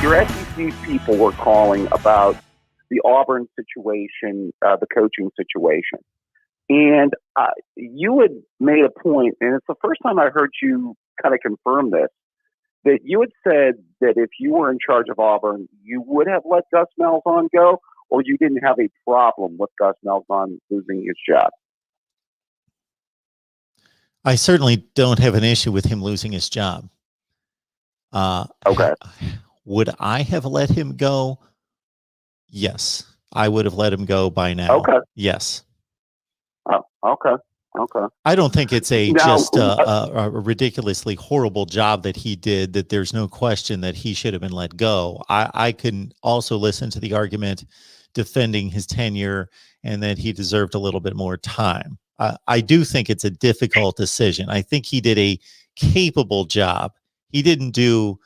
your SEC people were calling about the Auburn situation, the coaching situation. And you had made a point, and it's the first time I heard you kind of confirm this, that you had said that if you were in charge of Auburn, you would have let Gus Malzahn go, or you didn't have a problem with Gus Malzahn losing his job. I certainly don't have an issue with him losing his job. Okay. Would I have let him go? Yes, I would have let him go by now. Okay. Yes. Oh, okay. Okay. I don't think it's a ridiculously horrible job that he did, that there's no question that he should have been let go. I can also listen to the argument defending his tenure and that he deserved a little bit more time. I do think it's a difficult decision. I think he did a capable job. He didn't do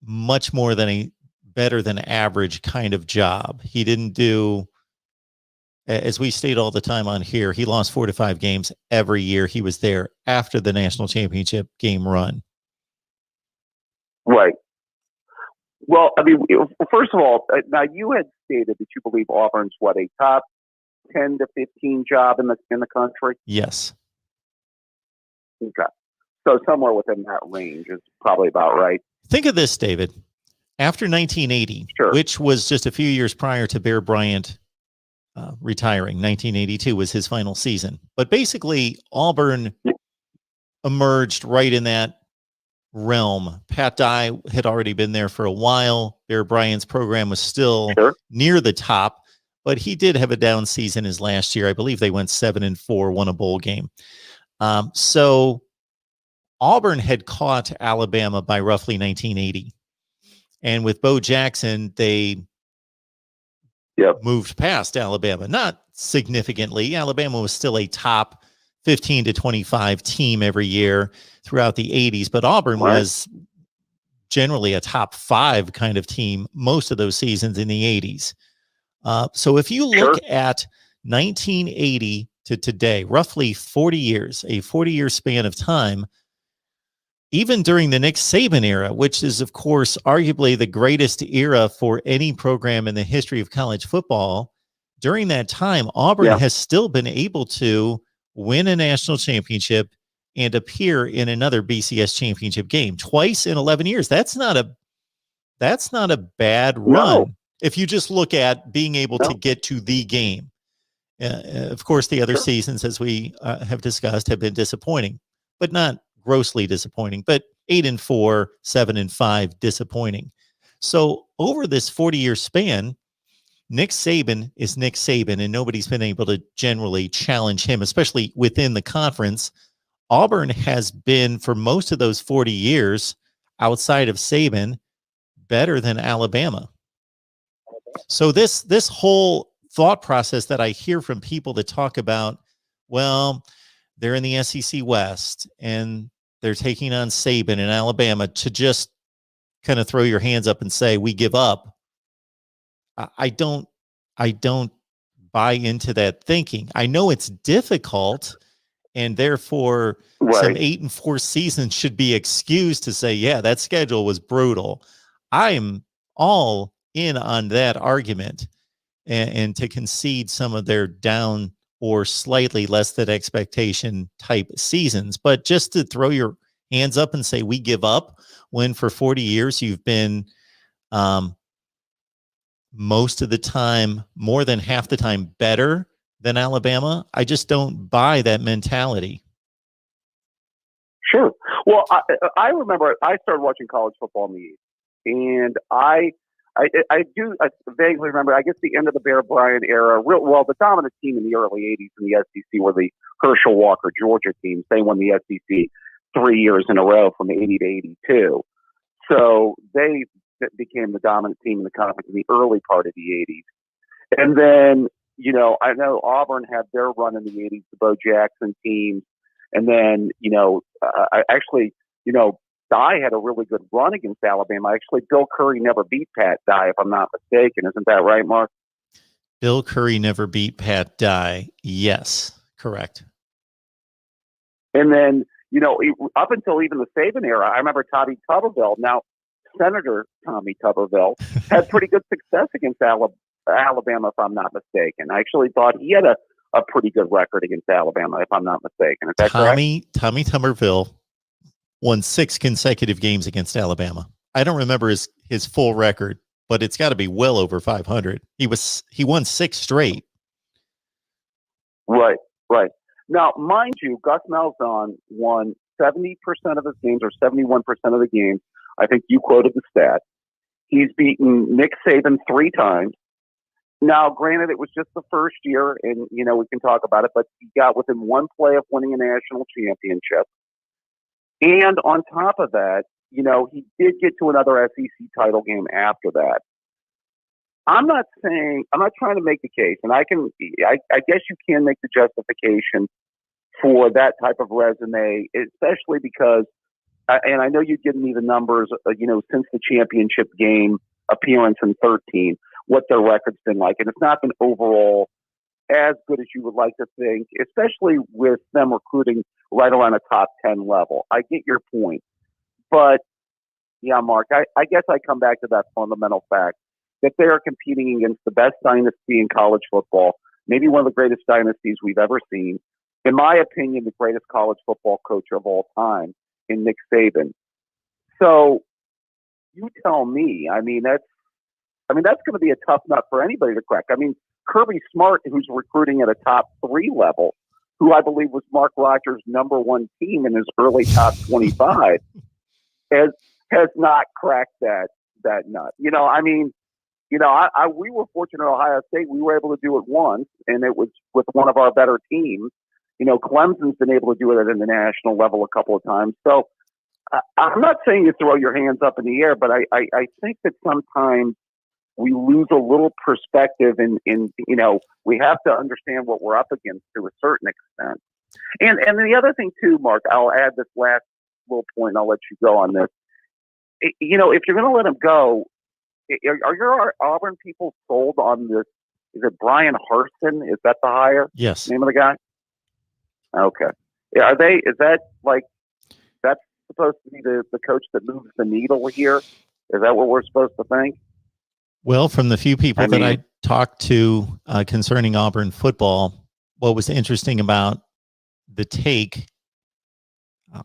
much more than a better than average kind of job. He didn't do, as we state all the time on here, he lost 4 to 5 games every year he was there after the national championship game run. Right. Well, I mean, first of all, now you had stated that you believe Auburn's a top 10 to 15 job in the country? Yes. Okay. So somewhere within that range is probably about right. Think of this, David. After 1980, sure, which was just a few years prior to Bear Bryant retiring, 1982 was his final season. But basically, Auburn emerged right in that realm. Pat Dye had already been there for a while. Bear Bryant's program was still near the top, but he did have a down season his last year. I believe they went 7-4, won a bowl game. So Auburn had caught Alabama by roughly 1980. And with Bo Jackson, they moved past Alabama. Not significantly. Alabama was still a top 15 to 25 team every year throughout the 80s, but Auburn was generally a top 5 kind of team most of those seasons in the 80s. So if you look at 1980 to today, roughly 40 years, a 40-year span of time, even during the Nick Saban era, which is, of course, arguably the greatest era for any program in the history of college football, during that time, Auburn has still been able to win a national championship and appear in another BCS championship game twice in 11 years. That's not a bad run. No. If you just look at being able to get to the game. Of course, the other seasons, as we have discussed, have been disappointing, but not grossly disappointing, but 8-4, 7-5 disappointing. So over this 40-year span, Nick Saban is Nick Saban, and nobody's been able to generally challenge him, especially within the conference. Auburn has been, for most of those 40 years, outside of Saban, better than Alabama. So this whole thought process that I hear from people that talk about, well, they're in the SEC West and they're taking on Saban and Alabama, to just kind of throw your hands up and say, we give up. I don't buy into that thinking. I know it's difficult, and therefore some 8-4 seasons should be excused to say, yeah, that schedule was brutal. I'm all in on that argument, and to concede some of their down or slightly less than expectation type seasons. But just to throw your hands up and say, we give up, when for 40 years you've been most of the time, more than half the time, better than Alabama, I just don't buy that mentality. Sure. Well, I remember I started watching college football in the 80s, and I vaguely remember, I guess, the end of the Bear Bryant era. The dominant team in the early 80s in the SEC were the Herschel Walker Georgia teams. They won the SEC 3 years in a row from 80 to 82. So they became the dominant team in the conference in the early part of the 80s. And then, I know Auburn had their run in the 80s, the Bo Jackson team. And then, Dye had a really good run against Alabama. Actually, Bill Curry never beat Pat Dye, if I'm not mistaken. Isn't that right, Mark? Bill Curry never beat Pat Dye. Yes, correct. And then, up until even the Saban era, I remember Toddy Tuberville. Now, Senator Tommy Tuberville had pretty good success against Alabama, if I'm not mistaken. I actually thought he had a pretty good record against Alabama, if I'm not mistaken. Is that correct? Tommy Tuberville won 6 consecutive games against Alabama. I don't remember his full record, but it's got to be well over 500. He won 6 straight. Right. Now, mind you, Gus Malzahn won 70% of his games or 71% of the games. I think you quoted the stat. He's beaten Nick Saban 3 times. Now, granted, it was just the first year, and, we can talk about it, but he got within 1 play of winning a national championship. And on top of that, he did get to another SEC title game after that. I'm not trying to make the case, and I guess you can make the justification for that type of resume, especially because, and I know you've given me the numbers, since the championship game appearance in 2013, what their record's been like, and it's not been overall as good as you would like to think, especially with them recruiting right around a top 10 level. I get your point, but yeah, Mark, I guess I come back to that fundamental fact that they are competing against the best dynasty in college football, maybe one of the greatest dynasties we've ever seen. In my opinion, the greatest college football coach of all time in Nick Saban. So you tell me, that's going to be a tough nut for anybody to crack. Kirby Smart, who's recruiting at a top 3 level, who I believe was Mark Rogers' number 1 team in his early top 25, has not cracked that nut. We were fortunate at Ohio State. We were able to do it once, and it was with one of our better teams. Clemson's been able to do it at the national level a couple of times. So I'm not saying you throw your hands up in the air, but I think that sometimes we lose a little perspective in we have to understand what we're up against to a certain extent. And the other thing too, Mark, I'll add this last little point, and I'll let you go on this. If you're going to let him go, are your Auburn people sold on this? Is it Brian Harsin? Is that the hire? Yes. Name of the guy? Okay. Yeah, is that that's supposed to be the coach that moves the needle here? Is that what we're supposed to think? Well, from the few people that I talked to concerning Auburn football, what was interesting about the take,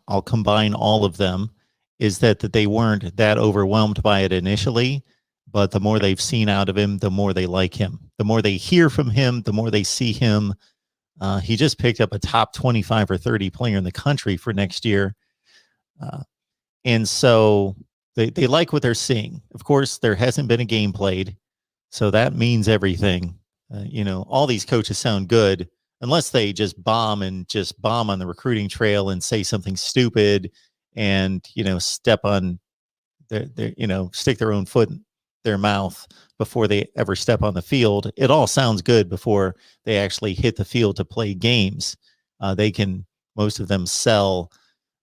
I'll combine all of them, is that they weren't that overwhelmed by it initially, but the more they've seen out of him, the more they like him. The more they hear from him, the more they see him. He just picked up a top 25 or 30 player in the country for next year. And so they like what they're seeing. Of course, there hasn't been a game played, so that means everything. All these coaches sound good unless they just bomb on the recruiting trail and say something stupid and, step on stick their own foot in their mouth before they ever step on the field. It all sounds good before they actually hit the field to play games. Most of them sell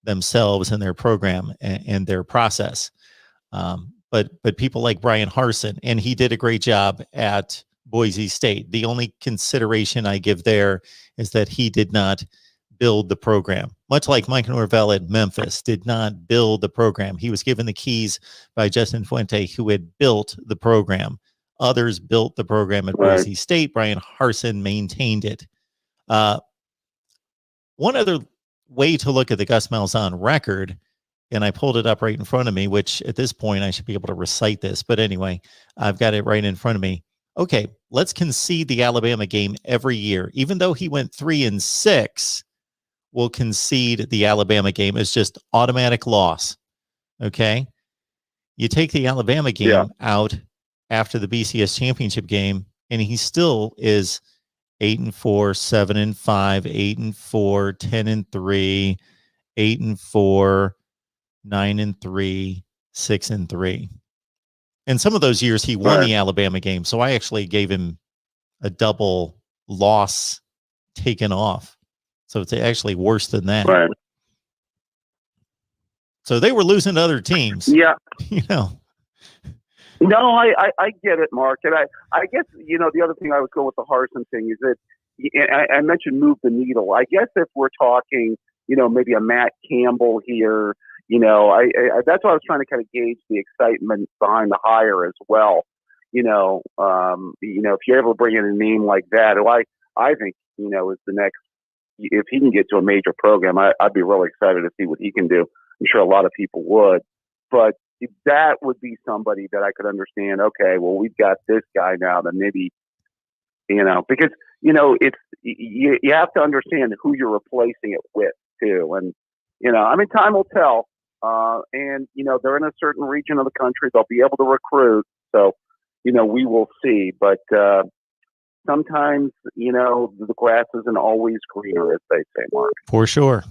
themselves and their program and their process. But people like Brian Harsin, and he did a great job at Boise State. The only consideration I give there is that he did not build the program, much like Mike Norvell at Memphis did not build the program. He was given the keys by Justin Fuente, who had built the program. Others built the program at Boise State. Brian Harsin maintained it. One other way to look at the Gus Malzahn record, and I pulled it up right in front of me, which at this point I should be able to recite this. But anyway, I've got it right in front of me. Okay, let's concede the Alabama game every year. Even though he went 3-6, we'll concede the Alabama game as just automatic loss. Okay? You take the Alabama game out after the BCS championship game, and he still is 8-4, 7-5, 8-4, 10-3, 8-4, 9-3, 6-3. And some of those years he won the Alabama game, so I actually gave him a double loss taken off. So it's actually worse than that. Right. So they were losing to other teams. Yeah. No, I get it, Mark. And I guess, the other thing I would go with the Harsin thing is that I mentioned move the needle. I guess if we're talking, maybe a Matt Campbell here, That's why I was trying to kind of gauge the excitement behind the hire as well. If you're able to bring in a name like that, who I think, is the next, if he can get to a major program, I'd be really excited to see what he can do. I'm sure a lot of people would, but that would be somebody that I could understand. Okay, well, we've got this guy now that maybe, because, it's, you have to understand who you're replacing it with too. And, time will tell. And, they're in a certain region of the country. They'll be able to recruit. So, we will see. But sometimes, the grass isn't always greener, as they say, Mark. For sure.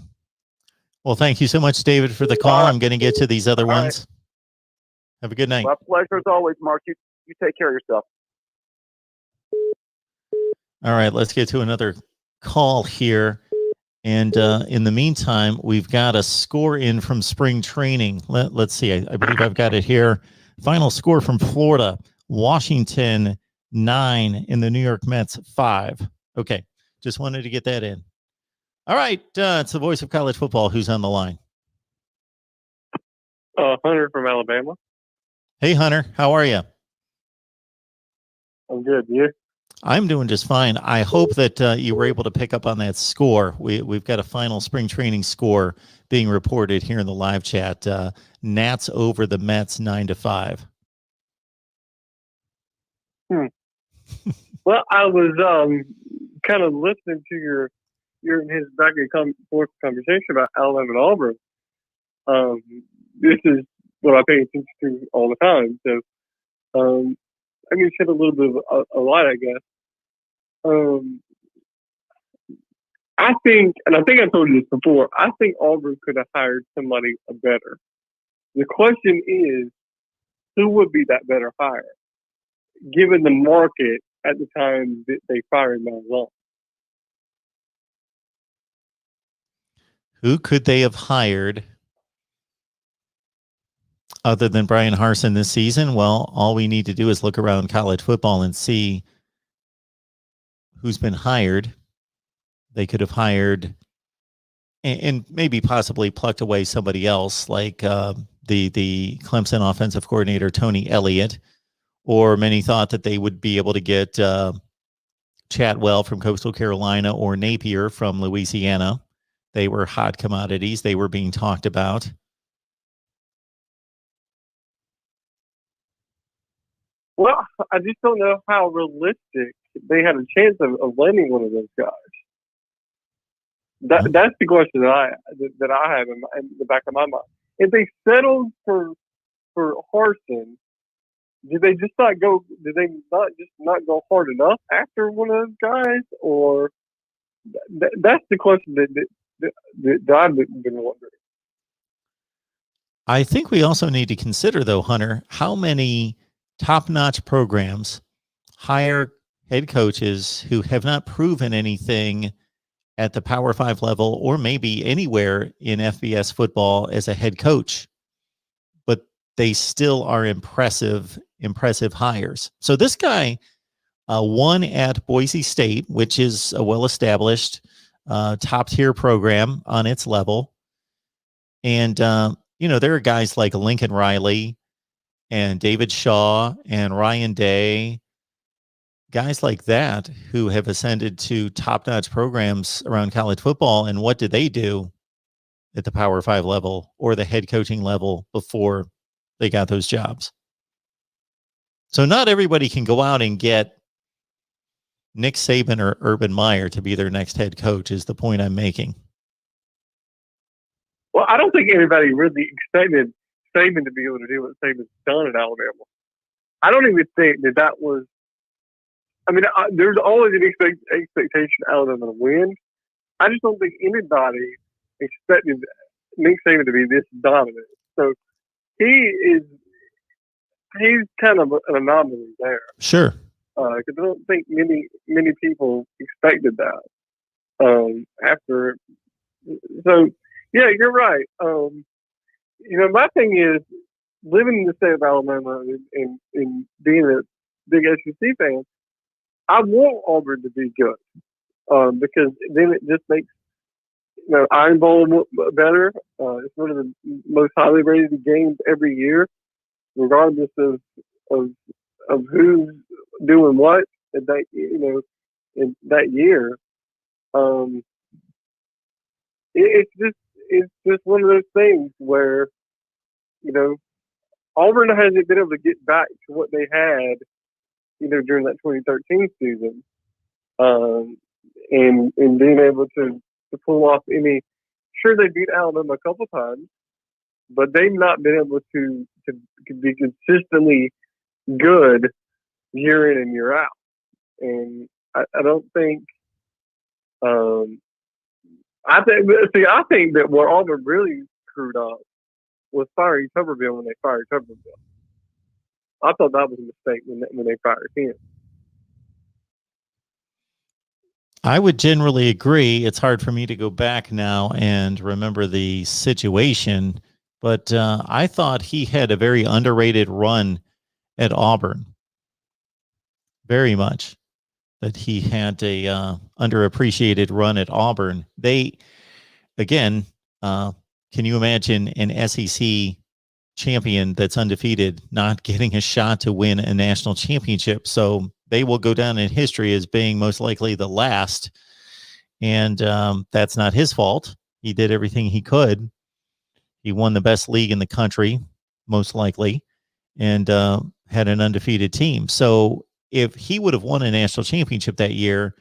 Well, thank you so much, David, for the call. I'm going to get to these other ones. Right. Have a good night. Well, pleasure as always, Mark. You take care of yourself. All right, let's get to another call here. And in the meantime, we've got a score in from spring training. Let's see. I believe I've got it here. Final score from Florida. Washington 9 and the New York Mets 5. Okay, just wanted to get that in. All right, it's the voice of college football. Who's on the line? Hunter from Alabama. Hey, Hunter. How are you? I'm good. You? I'm doing just fine. I hope that you were able to pick up on that score. We've got a final spring training score being reported here in the live chat. Nats over the Mets 9-5. Well, I was kind of listening to your and his back and forth conversation about Alabama and Auburn. This is what I pay attention to all the time. So I can shed a little bit of a light, I guess. I think I told you this before, I think Auburn could have hired somebody better. The question is, who would be that better hire, given the market at the time that they fired Mel Long? Who could they have hired other than Brian Harsin this season? Well, all we need to do is look around college football and see who's been hired. They could have hired and maybe possibly plucked away somebody else, like the Clemson offensive coordinator, Tony Elliott, or many thought that they would be able to get Chatwell from Coastal Carolina or Napier from Louisiana. They were hot commodities. They were being talked about. Well, I just don't know how realistic they had a chance of landing one of those guys. That's the question that I have in the back of my mind. If they settled for Harsin, did they not go hard enough after one of those guys, or that's the question that I've been wondering. I think we also need to consider, though, Hunter, how many top-notch programs hire head coaches who have not proven anything at the Power 5 level or maybe anywhere in FBS football as a head coach, but they still are impressive hires. So this guy won at Boise State, which is a well-established top-tier program on its level. And, there are guys like Lincoln Riley and David Shaw and Ryan Day, guys like that who have ascended to top-notch programs around college football. And what did they do at the Power 5 level or the head coaching level before they got those jobs? So not everybody can go out and get Nick Saban or Urban Meyer to be their next head coach, is the point I'm making. Well, I don't think anybody really expected Saban to be able to do what Saban's done at Alabama. I don't even think that was. I mean, there's always an expectation Alabama to win. I just don't think anybody expected Nick Saban to be this dominant. So he's kind of an anomaly there. Sure. Because I don't think many people expected that. After, so yeah, you're right. My thing is living in the state of Alabama and being a big SEC fan. I want Auburn to be good because then it just makes Iron Bowl better. It's one of the most highly rated games every year, regardless of of who's doing what in that in that year. Um, it's just one of those things where you know Auburn hasn't been able to get back to what they had during that 2013 season, and being able to pull off any. Sure, they beat Alabama a couple times, but they've not been able to be consistently good year in and year out. And I don't think. I think that what Auburn really screwed up was firing Tuberville when they fired Tuberville. I thought that was a mistake when they fired him. I would generally agree. It's hard for me to go back now and remember the situation, but I thought he had a very underrated run at Auburn. Very much that he had a underappreciated run at Auburn. They, again, can you imagine an SEC champion that's undefeated not getting a shot to win a national championship? So they will go down in history as being most likely the last. And that's not his fault. He did everything he could. He won the best league in the country, most likely, and had an undefeated team. So if he would have won a national championship that year,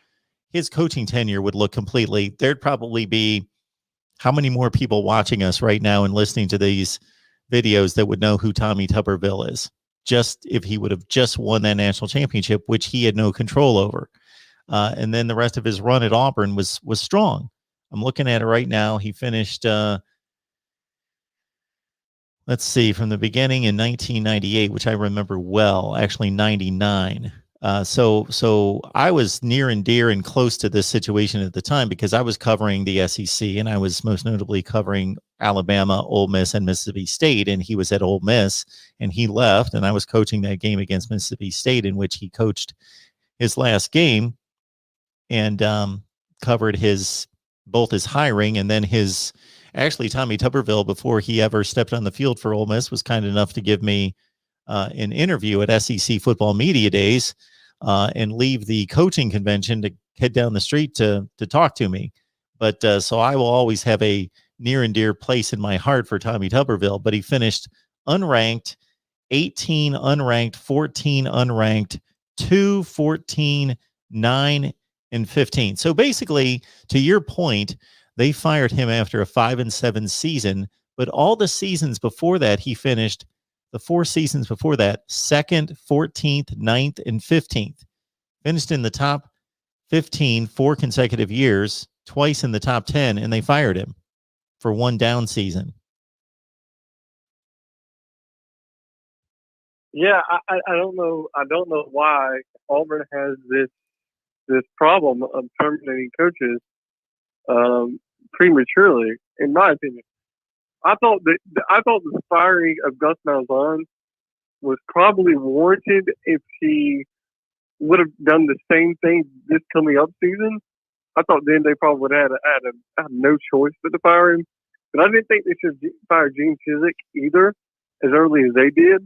his coaching tenure would look completely. There'd probably be how many more people watching us right now and listening to these videos that would know who Tommy Tuberville is, just if he would have just won that national championship, which he had no control over. And then the rest of his run at Auburn was strong. I'm looking at it right now. He finished, let's see, from the beginning in 1998, which I remember well, actually 99. So I was near and dear and close to this situation at the time because I was covering the SEC and I was most notably covering Alabama, Ole Miss, and Mississippi State. And he was at Ole Miss and he left, and I was coaching that game against Mississippi State in which he coached his last game and covered both his hiring and then actually Tommy Tuberville, before he ever stepped on the field for Ole Miss, was kind enough to give me an interview at SEC Football Media Days and leave the coaching convention to head down the street to talk to me. But so I will always have a near and dear place in my heart for Tommy Tuberville. But he finished unranked, 18 unranked, 14 unranked, 2, 14, 9, and 15. So basically, to your point, they fired him after a 5-7 season. But all the seasons before that, he finished. The 4 seasons before that, 2nd, 14th, 9th, and 15th. Finished in the top 15 4 consecutive years, twice in the top 10, and they fired him for one down season. Yeah, I don't know. I don't know why Auburn has this problem of terminating coaches prematurely. In my opinion, I thought the firing of Gus Malzahn was probably warranted if he would have done the same thing this coming up season. I thought then they probably would have had no choice but to fire him. But I didn't think they should fire Gene Chizik either as early as they did.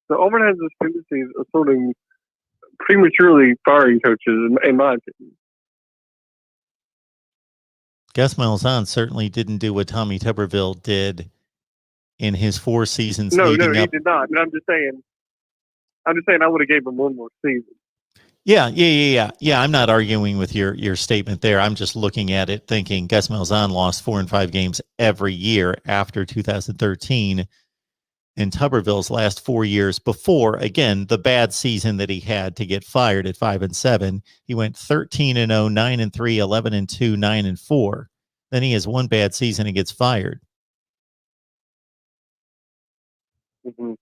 So Auburn has this tendency of sort of prematurely firing coaches, in my opinion. Gus Malzahn certainly didn't do what Tommy Tuberville did in his 4 seasons. No, he did not. But I'm just saying I would have gave him one more season. Yeah. I'm not arguing with your statement there. I'm just looking at it thinking Gus Malzahn lost 4 and 5 games every year after 2013. In Tuberville's last 4 years before, again, the bad season that he had to get fired at 5-7, he went 13-0, 9-3, 11-2, 9-4. Then he has one bad season and gets fired. Mm-hmm.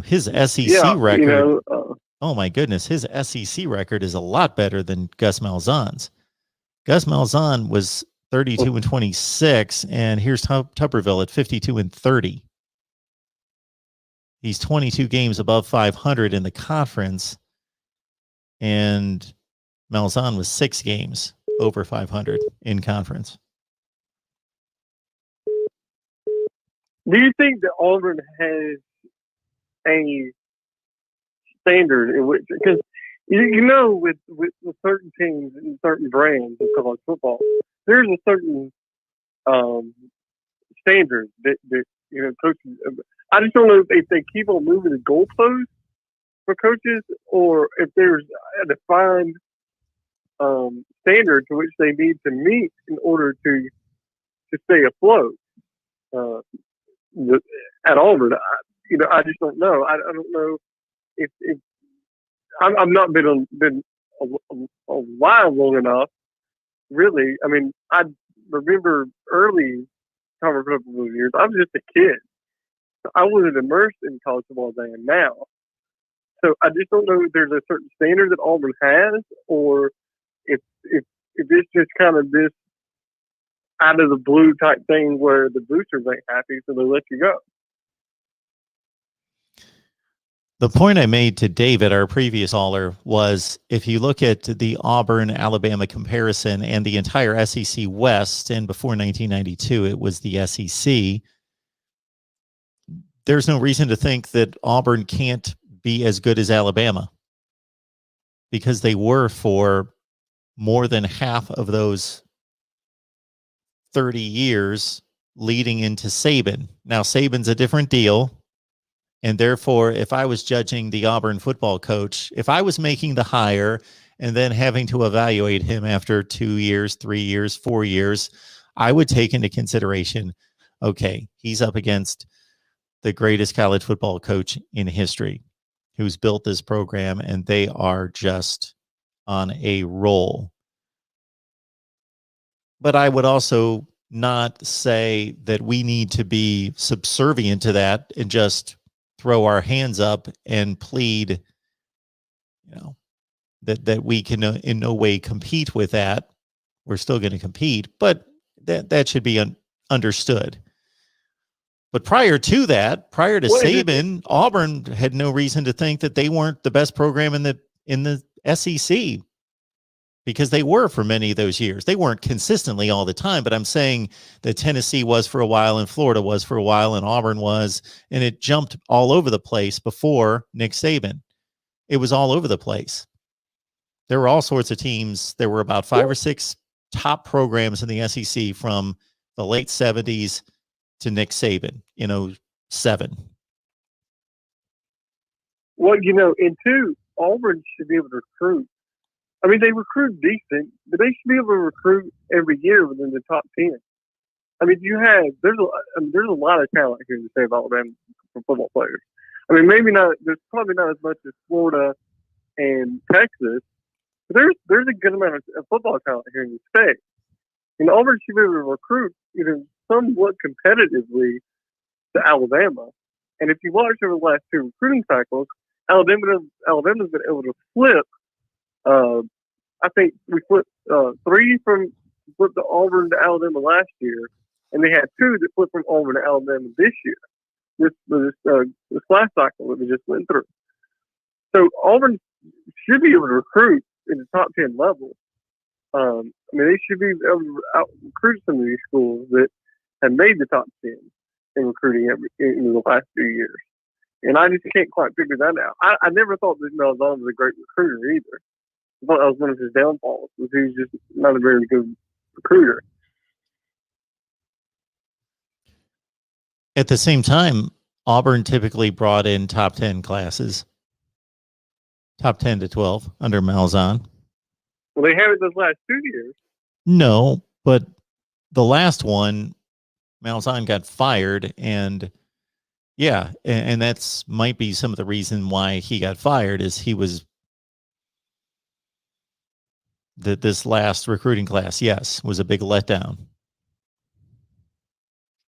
His SEC record. Oh my goodness, his SEC record is a lot better than Gus Malzahn's. Gus Malzahn was 32-26, and here's Tuberville at 52-30. He's 22 games above 500 in the conference, and Malzahn was 6 games over 500 in conference. Do you think that Auburn has a standard in which, because with certain teams and certain brands in college football, there's a certain standard that coaches. I just don't know if they keep on moving the goalposts for coaches, or if there's a defined standard to which they need to meet in order to stay afloat. At Auburn, I just don't know. I don't know if I've not been a while long enough, really. I mean, I remember early college football years. I was just a kid. I wasn't immersed in college football as I am now. So I just don't know if there's a certain standard that Auburn has, or if it's just kind of this out of the blue type thing where the boosters ain't happy, so they let you go. The point I made to David, our previous caller, was if you look at the Auburn-Alabama comparison and the entire SEC West, and before 1992 it was the SEC, there's no reason to think that Auburn can't be as good as Alabama, because they were for more than half of those 30 years leading into Saban. Now, Saban's a different deal. And therefore, if I was judging the Auburn football coach, if I was making the hire and then having to evaluate him after 2 years, 3 years, 4 years, I would take into consideration, okay, he's up against the greatest college football coach in history who's built this program, and they are just on a roll. But I would also not say that we need to be subservient to that and just throw our hands up and plead, that we can in no way compete with that. We're still going to compete, but that should be understood. But prior to Saban, Auburn had no reason to think that they weren't the best program in the SEC, because they were for many of those years. They weren't consistently all the time, but I'm saying that Tennessee was for a while, and Florida was for a while, and Auburn was, and it jumped all over the place before Nick Saban. It was all over the place. There were all sorts of teams. There were about 5 or 6 top programs in the SEC from the late 70s to Nick Saban, 07. Well, and two, Auburn should be able to recruit. I mean, they recruit decent, but they should be able to recruit every year within the top 10. I mean, there's a lot of talent here in the state of Alabama for football players. I mean, maybe not. There's probably not as much as Florida and Texas, but there's a good amount of football talent here in the state. And Auburn should be able to recruit, somewhat competitively to Alabama. And if you watch over the last 2 recruiting cycles, Alabama's been able to flip. I think we flipped 3 from the Auburn to Alabama last year, and they had 2 that flipped from Auburn to Alabama this year. This last cycle that we just went through. So Auburn should be able to recruit in the top 10 level. I mean, they should be able to recruit some of these schools that have made the top 10 in recruiting in the last few years. And I just can't quite figure that out. I never thought that Malzahn was a great recruiter either. I thought that was one of his downfalls, was he was just not a very good recruiter. At the same time, Auburn typically brought in top 10 classes, top 10 to 12 under Malzahn. Well, they haven't those last 2 years. No, but the last one, Malzahn got fired, and yeah, and that's might be some of the reason why he got fired, is he was this last recruiting class, yes, was a big letdown.